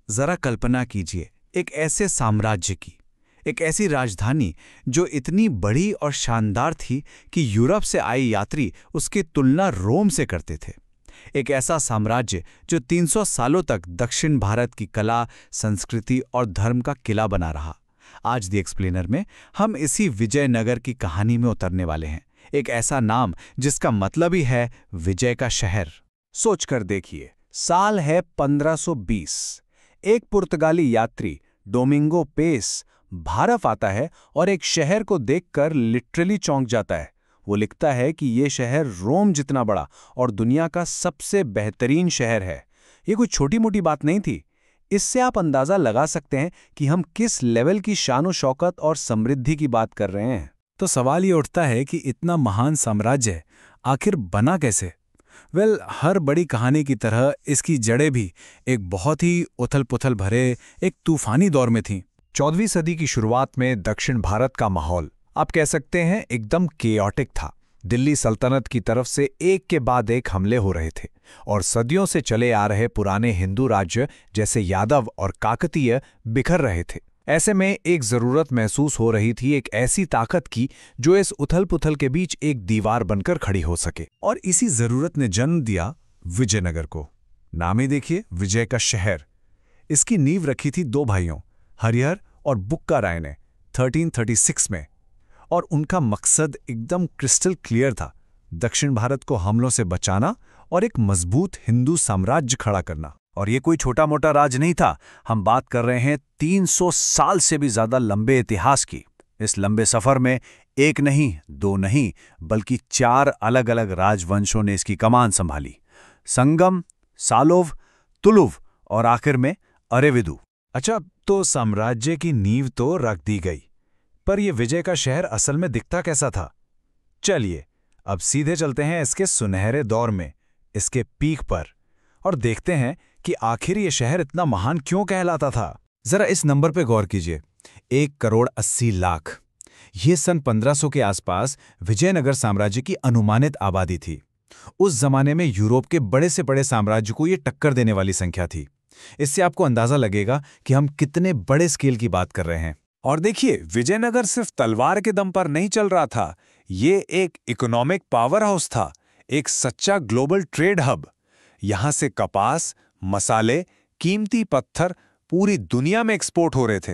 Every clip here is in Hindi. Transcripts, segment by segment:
जरा कल्पना कीजिए एक ऐसे साम्राज्य की, एक ऐसी राजधानी जो इतनी बड़ी और शानदार थी कि यूरोप से आए यात्री उसकी तुलना रोम से करते थे। एक ऐसा साम्राज्य जो 300 सालों तक दक्षिण भारत की कला, संस्कृति और धर्म का किला बना रहा। आज द एक्सप्लेनर में हम इसी विजयनगर की कहानी में उतरने वाले हैं। एक ऐसा नाम जिसका मतलब ही है विजय का शहर। सोचकर देखिए, साल है 1520। एक पुर्तगाली यात्री डोमिंगो पेस भारत आता है और एक शहर को देखकर लिटरली चौंक जाता है। वो लिखता है कि ये शहर रोम जितना बड़ा और दुनिया का सबसे बेहतरीन शहर है। ये कोई छोटी मोटी बात नहीं थी। इससे आप अंदाजा लगा सकते हैं कि हम किस लेवल की शान और शौकत और समृद्धि की बात कर रहे हैं। तो सवाल ये उठता है कि इतना महान साम्राज्य आखिर बना कैसे? हर बड़ी कहानी की तरह इसकी जड़ें भी एक बहुत ही उथल-पुथल भरे एक तूफानी दौर में थीं। 14वीं सदी की शुरुआत में दक्षिण भारत का माहौल, आप कह सकते हैं, एकदम केओटिक था। दिल्ली सल्तनत की तरफ से एक के बाद एक हमले हो रहे थे और सदियों से चले आ रहे पुराने हिंदू राज्य जैसे यादव और काकतीय बिखर रहे थे। ऐसे में एक जरूरत महसूस हो रही थी एक ऐसी ताकत की जो इस उथल-पुथल के बीच एक दीवार बनकर खड़ी हो सके। और इसी जरूरत ने जन्म दिया विजयनगर को। नाम ही देखिए, विजय का शहर। इसकी नींव रखी थी दो भाइयों, हरिहर और बुक्का राय ने 1336 में। और उनका मकसद एकदम क्रिस्टल क्लियर था, दक्षिण भारत को हमलों से बचाना और एक मजबूत हिंदू साम्राज्य खड़ा करना। और ये कोई छोटा मोटा राज नहीं था। हम बात कर रहे हैं 300 साल से भी ज्यादा लंबे इतिहास की। इस लंबे सफर में एक नहीं, दो नहीं, बल्कि 4 अलग अलग राजवंशों ने इसकी कमान संभाली। संगम, सालोव, तुलुव और आखिर में अरेविदु। अच्छा, तो साम्राज्य की नींव तो रख दी गई, पर यह विजय का शहर असल में दिखता कैसा था? चलिए अब सीधे चलते हैं इसके सुनहरे दौर में, इसके पीक पर, और देखते हैं कि आखिर ये शहर इतना महान क्यों कहलाता था। जरा इस नंबर पे गौर कीजिए, 1,80,00,000। ये सन 1500 के आसपास विजयनगर साम्राज्य की अनुमानित आबादी थी। उस जमाने में यूरोप के बड़े से बड़े साम्राज्य को ये टक्कर देने वाली संख्या थी। इससे आपको अंदाजा लगेगा कि हम कितने बड़े स्केल की बात कर रहे हैं। और देखिए, विजयनगर सिर्फ तलवार के दम पर नहीं चल रहा था, ये एक इकोनॉमिक पावर हाउस था, एक सच्चा ग्लोबल ट्रेड हब। यहां से कपास, मसाले, कीमती पत्थर पूरी दुनिया में एक्सपोर्ट हो रहे थे।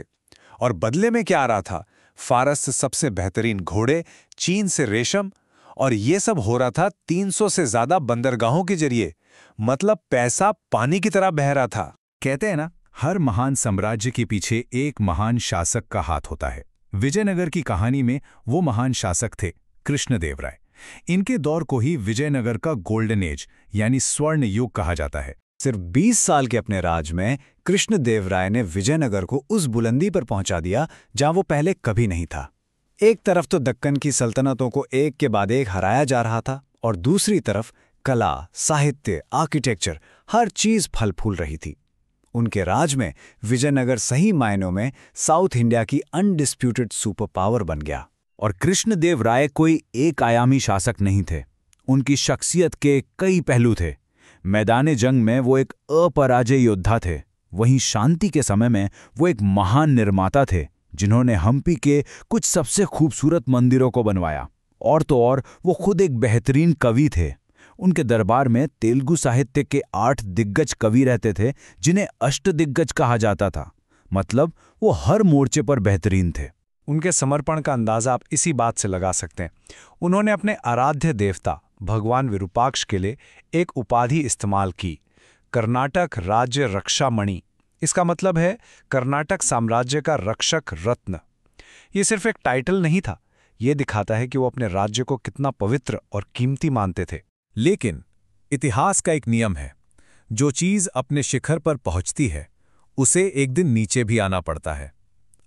और बदले में क्या आ रहा था? फारस से सबसे बेहतरीन घोड़े, चीन से रेशम, और ये सब हो रहा था 300 से ज्यादा बंदरगाहों के जरिए। मतलब पैसा पानी की तरह बह रहा था। कहते हैं ना, हर महान साम्राज्य के पीछे एक महान शासक का हाथ होता है। विजयनगर की कहानी में वो महान शासक थे कृष्णदेव राय। इनके दौर को ही विजयनगर का गोल्डन एज यानी स्वर्ण युग कहा जाता है। सिर्फ 20 साल के अपने राज में कृष्णदेव राय ने विजयनगर को उस बुलंदी पर पहुंचा दिया जहां वो पहले कभी नहीं था। एक तरफ तो दक्कन की सल्तनतों को एक के बाद एक हराया जा रहा था और दूसरी तरफ कला, साहित्य, आर्किटेक्चर, हर चीज फल फूल रही थी। उनके राज में विजयनगर सही मायनों में साउथ इंडिया की अनडिस्प्यूटेड सुपर पावर बन गया। और कृष्णदेव राय कोई एक आयामी शासक नहीं थे। उनकी शख्सियत के कई पहलू थे। मैदाने जंग में वो एक अपराजय योद्धा थे, वहीं शांति के समय में वो एक महान निर्माता थे जिन्होंने हम्पी के कुछ सबसे खूबसूरत मंदिरों को बनवाया। और तो और वो खुद एक बेहतरीन कवि थे। उनके दरबार में तेलुगु साहित्य के 8 दिग्गज कवि रहते थे जिन्हें अष्टदिग्गज कहा जाता था। मतलब वो हर मोर्चे पर बेहतरीन थे। उनके समर्पण का अंदाजा आप इसी बात से लगा सकते हैं। उन्होंने अपने आराध्य देवता भगवान विरूपाक्ष के लिए एक उपाधि इस्तेमाल की, कर्नाटक राज्य रक्षा मणि। इसका मतलब है कर्नाटक साम्राज्य का रक्षक रत्न। ये सिर्फ एक टाइटल नहीं था, ये दिखाता है कि वो अपने राज्य को कितना पवित्र और कीमती मानते थे। लेकिन इतिहास का एक नियम है, जो चीज अपने शिखर पर पहुंचती है उसे एक दिन नीचे भी आना पड़ता है।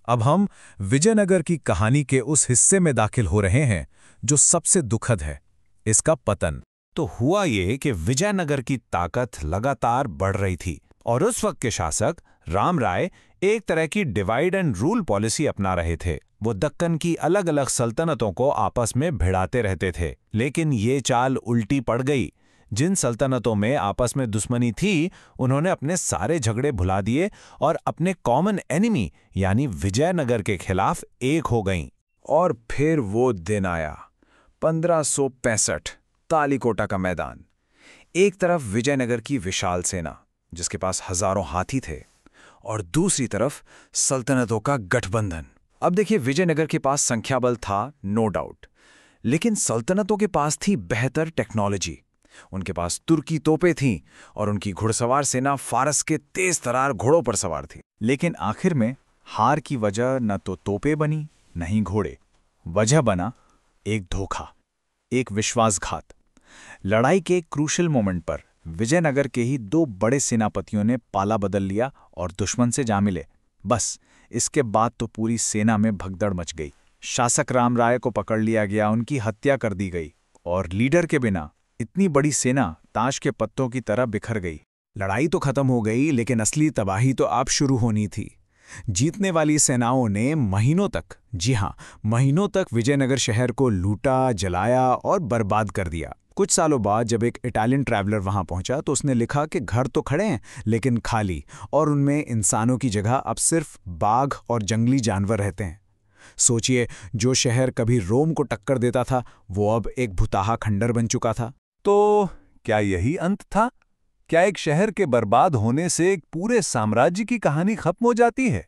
अब हम विजयनगर की कहानी के उस हिस्से में दाखिल हो रहे हैं जो सबसे दुखद है, इसका पतन। तो हुआ ये कि विजयनगर की ताकत लगातार बढ़ रही थी और उस वक्त के शासक राम राय एक तरह की डिवाइड एंड रूल पॉलिसी अपना रहे थे। वो दक्कन की अलग अलग सल्तनतों को आपस में भिड़ाते रहते थे। लेकिन ये चाल उल्टी पड़ गई जिन सल्तनतों में आपस में दुश्मनी थी, उन्होंने अपने सारे झगड़े भुला दिए और अपने कॉमन एनिमी यानी विजयनगर के खिलाफ एक हो गईं। और फिर वो दिन आया, 1565, तालीकोटा का मैदान। एक तरफ विजयनगर की विशाल सेना जिसके पास हजारों हाथी थे, और दूसरी तरफ सल्तनतों का गठबंधन। अब देखिए, विजयनगर के पास संख्या बल था, नो डाउट, लेकिन सल्तनतों के पास थी बेहतर टेक्नोलॉजी। उनके पास तुर्की तोपें थीं और उनकी घुड़सवार सेना फारस के तेज तरार घोड़ों पर सवार थी। लेकिन आखिर में हार की वजह न तो तोपें बनी, न ही घोड़े। वजह बना एक धोखा, एक विश्वासघात। लड़ाई के एक क्रूशल मोमेंट पर विजयनगर के ही 2 बड़े सेनापतियों ने पाला बदल लिया और दुश्मन से जा मिले। बस इसके बाद तो पूरी सेना में भगदड़ मच गई। शासक राम राय को पकड़ लिया गया, उनकी हत्या कर दी गई, और लीडर के बिना इतनी बड़ी सेना ताश के पत्तों की तरह बिखर गई। लड़ाई तो खत्म हो गई, लेकिन असली तबाही तो अब शुरू होनी थी। जीतने वाली सेनाओं ने महीनों तक, जी हां, महीनों तक विजयनगर शहर को लूटा, जलाया और बर्बाद कर दिया। कुछ सालों बाद जब एक इटालियन ट्रैवलर वहां पहुंचा तो उसने लिखा कि घर तो खड़े हैं लेकिन खाली, और उनमें इंसानों की जगह अब सिर्फ बाघ और जंगली जानवर रहते हैं। सोचिए, जो शहर कभी रोम को टक्कर देता था वो अब एक भुताहा खंडर बन चुका था। तो क्या यही अंत था? क्या एक शहर के बर्बाद होने से एक पूरे साम्राज्य की कहानी खत्म हो जाती है,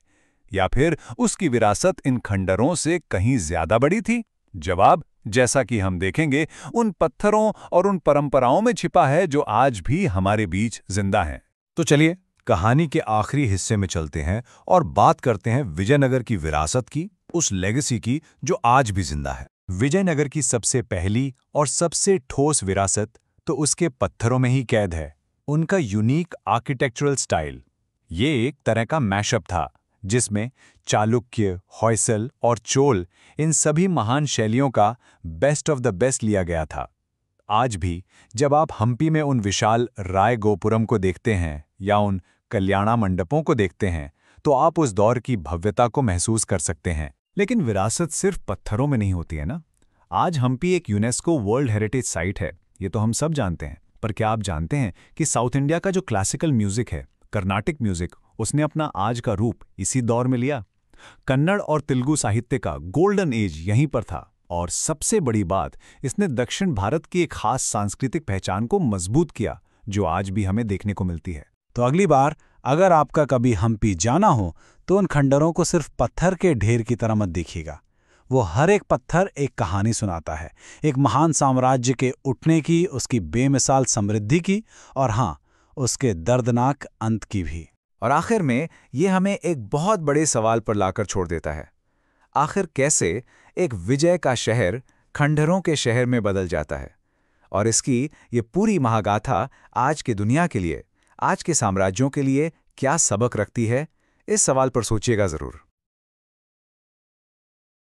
या फिर उसकी विरासत इन खंडरों से कहीं ज्यादा बड़ी थी? जवाब, जैसा कि हम देखेंगे, उन पत्थरों और उन परंपराओं में छिपा है जो आज भी हमारे बीच जिंदा हैं। तो चलिए कहानी के आखिरी हिस्से में चलते हैं और बात करते हैं विजयनगर की विरासत की, उस लेगेसी की जो आज भी जिंदा है। विजयनगर की सबसे पहली और सबसे ठोस विरासत तो उसके पत्थरों में ही कैद है, उनका यूनिक आर्किटेक्चरल स्टाइल। ये एक तरह का मैशअप था जिसमें चालुक्य, होयसल और चोल, इन सभी महान शैलियों का बेस्ट ऑफ द बेस्ट लिया गया था। आज भी जब आप हम्पी में उन विशाल राय गोपुरम को देखते हैं या उन कल्याणा मंडपों को देखते हैं तो आप उस दौर की भव्यता को महसूस कर सकते हैं। लेकिन विरासत सिर्फ पत्थरों में नहीं होती है ना। आज हम्पी एक यूनेस्को वर्ल्ड हेरिटेज साइट है, ये तो हम सब जानते हैं। पर क्या आप जानते हैं कि साउथ इंडिया का जो क्लासिकल म्यूजिक है, कर्नाटिक म्यूजिक, उसने अपना आज का रूप इसी दौर में लिया। कन्नड़ और तेलुगु साहित्य का गोल्डन एज यहीं पर था, और सबसे बड़ी बात, इसने दक्षिण भारत की एक खास सांस्कृतिक पहचान को मजबूत किया जो आज भी हमें देखने को मिलती है। तो अगली बार अगर आपका कभी हम्पी जाना हो तो उन खंडरों को सिर्फ पत्थर के ढेर की तरह मत देखिएगा। वो हर एक पत्थर एक कहानी सुनाता है, एक महान साम्राज्य के उठने की, उसकी बेमिसाल समृद्धि की, और हाँ, उसके दर्दनाक अंत की भी। और आखिर में ये हमें एक बहुत बड़े सवाल पर लाकर छोड़ देता है। आखिर कैसे एक विजय का शहर खंडरों के शहर में बदल जाता है? और इसकी ये पूरी महागाथा आज की दुनिया के लिए, आज के साम्राज्यों के लिए क्या सबक रखती है? इस सवाल पर सोचिएगा जरूर।